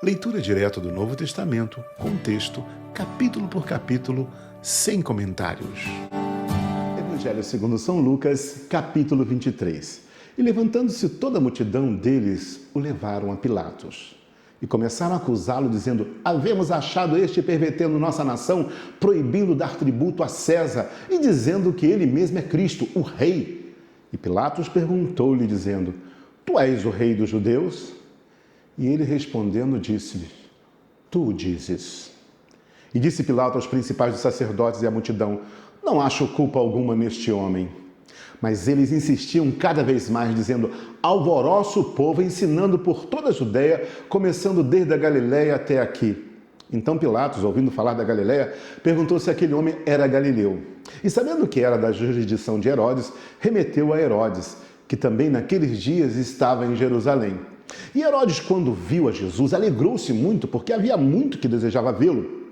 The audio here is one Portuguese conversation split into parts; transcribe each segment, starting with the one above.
Leitura direta do Novo Testamento, com texto, capítulo por capítulo, sem comentários. Evangelho segundo São Lucas, capítulo 23. E levantando-se toda a multidão deles, o levaram a Pilatos. E começaram a acusá-lo, dizendo: havemos achado este pervertendo nossa nação, proibindo dar tributo a César, e dizendo que ele mesmo é Cristo, o rei. E Pilatos perguntou-lhe, dizendo: tu és o rei dos judeus? E ele respondendo disse-lhe: tu o dizes. E disse Pilatos aos principais dos sacerdotes e à multidão: não acho culpa alguma neste homem. Mas eles insistiam cada vez mais, dizendo: alvoroça o povo, ensinando por toda a Judéia, começando desde a Galiléia até aqui. Então Pilatos, ouvindo falar da Galiléia, perguntou se aquele homem era galileu. E sabendo que era da jurisdição de Herodes, remeteu a Herodes, que também naqueles dias estava em Jerusalém. E Herodes, quando viu a Jesus, alegrou-se muito, porque havia muito que desejava vê-lo,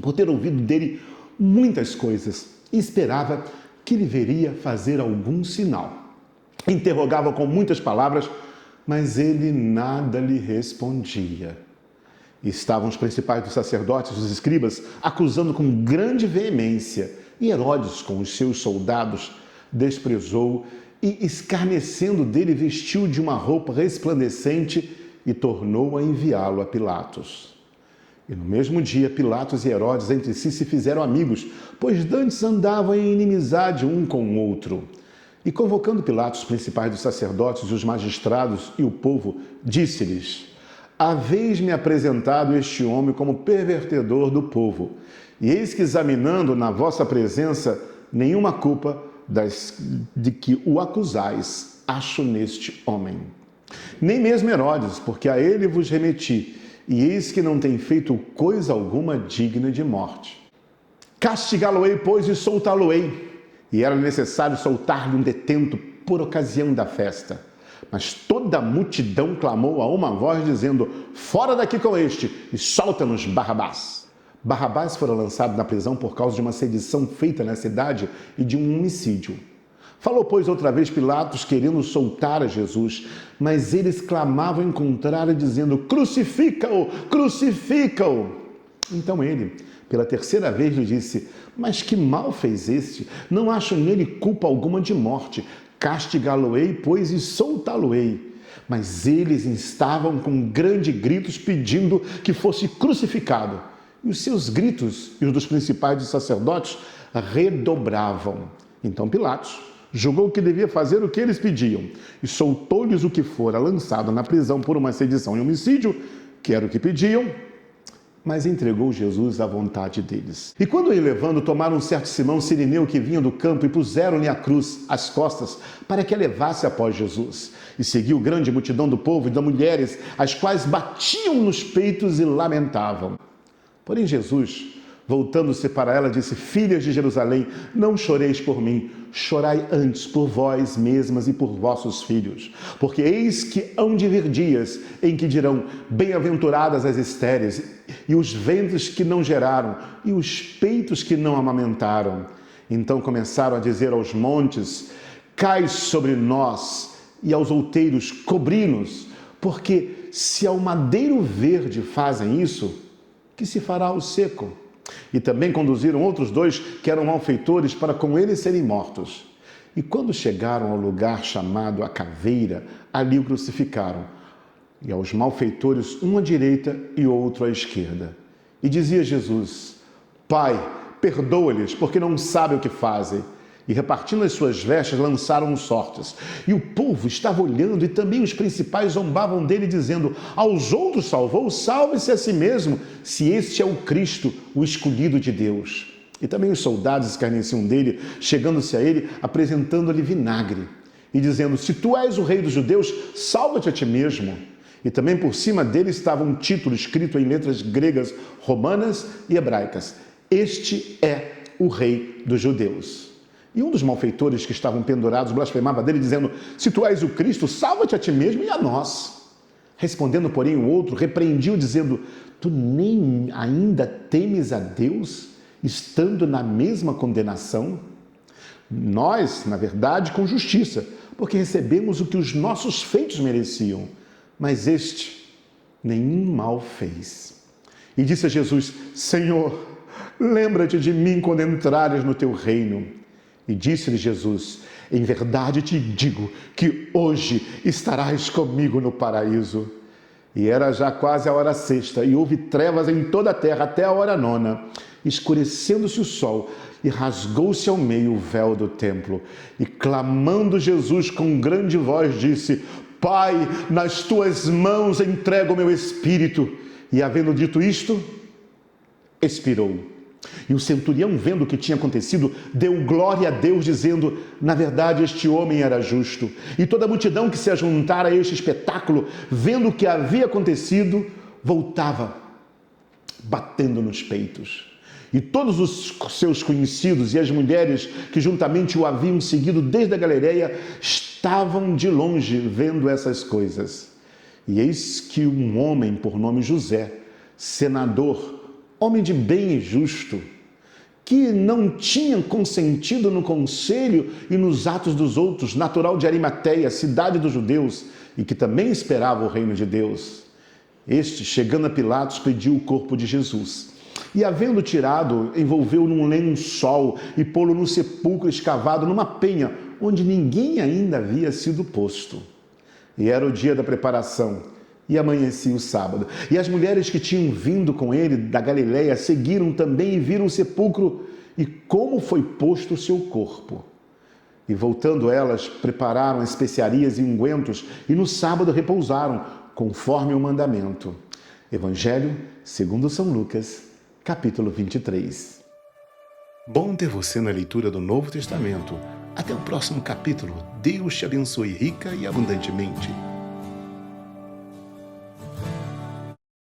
por ter ouvido dele muitas coisas, e esperava que ele veria fazer algum sinal. Interrogava com muitas palavras, mas ele nada lhe respondia. E estavam os principais dos sacerdotes, os escribas, acusando com grande veemência. E Herodes, com os seus soldados, desprezou e, escarnecendo dele, vestiu de uma roupa resplandecente e tornou a enviá-lo a Pilatos. E no mesmo dia, Pilatos e Herodes entre si se fizeram amigos, pois dantes andavam em inimizade um com o outro. E convocando Pilatos os principais dos sacerdotes, os magistrados e o povo, disse-lhes: haveis-me apresentado este homem como pervertedor do povo, e eis que, examinando na vossa presença, nenhuma culpa de que o acusais acho neste homem. Nem mesmo Herodes, porque a ele vos remeti, e eis que não tem feito coisa alguma digna de morte. Castigá-lo-ei, pois, e soltá-lo-ei. E era necessário soltar-lhe um detento por ocasião da festa. Mas toda a multidão clamou a uma voz, dizendo: fora daqui com este, e solta-nos Barrabás. Barrabás fora lançado na prisão por causa de uma sedição feita na cidade e de um homicídio. Falou, pois, outra vez Pilatos, querendo soltar a Jesus, mas eles clamavam em contrário, dizendo: crucifica-o, crucifica-o. Então ele, pela terceira vez, lhe disse: mas que mal fez este? Não acho nele culpa alguma de morte. Castigá-lo-ei, pois, e soltá-lo-ei. Mas eles estavam com grandes gritos pedindo que fosse crucificado. E os seus gritos e os dos principais dos sacerdotes redobravam. Então Pilatos julgou que devia fazer o que eles pediam e soltou-lhes o que fora lançado na prisão por uma sedição e homicídio, que era o que pediam, mas entregou Jesus à vontade deles. E quando ele levando, tomaram um certo Simão Cirineu que vinha do campo e puseram-lhe a cruz às costas para que a levasse após Jesus. E seguiu grande multidão do povo e das mulheres, as quais batiam nos peitos e lamentavam. Porém Jesus, voltando-se para ela, disse: filhas de Jerusalém, não choreis por mim, chorai antes por vós mesmas e por vossos filhos. Porque eis que hão de vir dias em que dirão: bem-aventuradas as estéreis, e os ventres que não geraram, e os peitos que não amamentaram. Então começaram a dizer aos montes: cai sobre nós, e aos outeiros: cobri-nos. Porque se ao madeiro verde fazem isso, que se fará ao seco? E também conduziram outros dois que eram malfeitores para com eles serem mortos. E quando chegaram ao lugar chamado a Caveira, ali o crucificaram. E aos malfeitores, um à direita e outro à esquerda. E dizia Jesus: Pai, perdoa-lhes, porque não sabem o que fazem. E repartindo as suas vestes, lançaram sortes. E o povo estava olhando, e também os principais zombavam dele, dizendo: aos outros salvou, salve-se a si mesmo, se este é o Cristo, o escolhido de Deus. E também os soldados escarneciam dele, chegando-se a ele, apresentando-lhe vinagre, e dizendo: se tu és o rei dos judeus, salva-te a ti mesmo. E também por cima dele estava um título escrito em letras gregas, romanas e hebraicas: este é o rei dos judeus. E um dos malfeitores que estavam pendurados blasfemava dele, dizendo: se tu és o Cristo, salva-te a ti mesmo e a nós. Respondendo, porém, o outro repreendiu, dizendo: tu nem ainda temes a Deus, estando na mesma condenação? Nós, na verdade, com justiça, porque recebemos o que os nossos feitos mereciam. Mas este nenhum mal fez. E disse a Jesus: Senhor, lembra-te de mim quando entrares no teu reino. E disse-lhe Jesus: em verdade te digo que hoje estarás comigo no paraíso. E era já quase a hora sexta, e houve trevas em toda a terra até a hora nona. Escurecendo-se o sol, e rasgou-se ao meio o véu do templo. E clamando Jesus com grande voz, disse: Pai, nas tuas mãos entrego o meu espírito. E havendo dito isto, expirou. E o centurião, vendo o que tinha acontecido, deu glória a Deus, dizendo: na verdade, este homem era justo. E toda a multidão que se ajuntara a este espetáculo, vendo o que havia acontecido, voltava, batendo nos peitos. E todos os seus conhecidos e as mulheres que juntamente o haviam seguido desde a Galileia, estavam de longe vendo essas coisas. E eis que um homem por nome José, senador, homem de bem e justo, que não tinha consentido no conselho e nos atos dos outros, natural de Arimateia, cidade dos judeus, e que também esperava o reino de Deus. Este, chegando a Pilatos, pediu o corpo de Jesus. E, havendo tirado, envolveu num lençol e pô-lo no sepulcro escavado numa penha, onde ninguém ainda havia sido posto. E era o dia da preparação, e amanhecia o sábado. E as mulheres que tinham vindo com ele da Galileia seguiram também e viram o sepulcro e como foi posto o seu corpo. E voltando elas, prepararam especiarias e ungüentos, e no sábado repousaram, conforme o mandamento. Evangelho segundo São Lucas, capítulo 23. Bom ter você na leitura do Novo Testamento. Até o próximo capítulo. Deus te abençoe rica e abundantemente.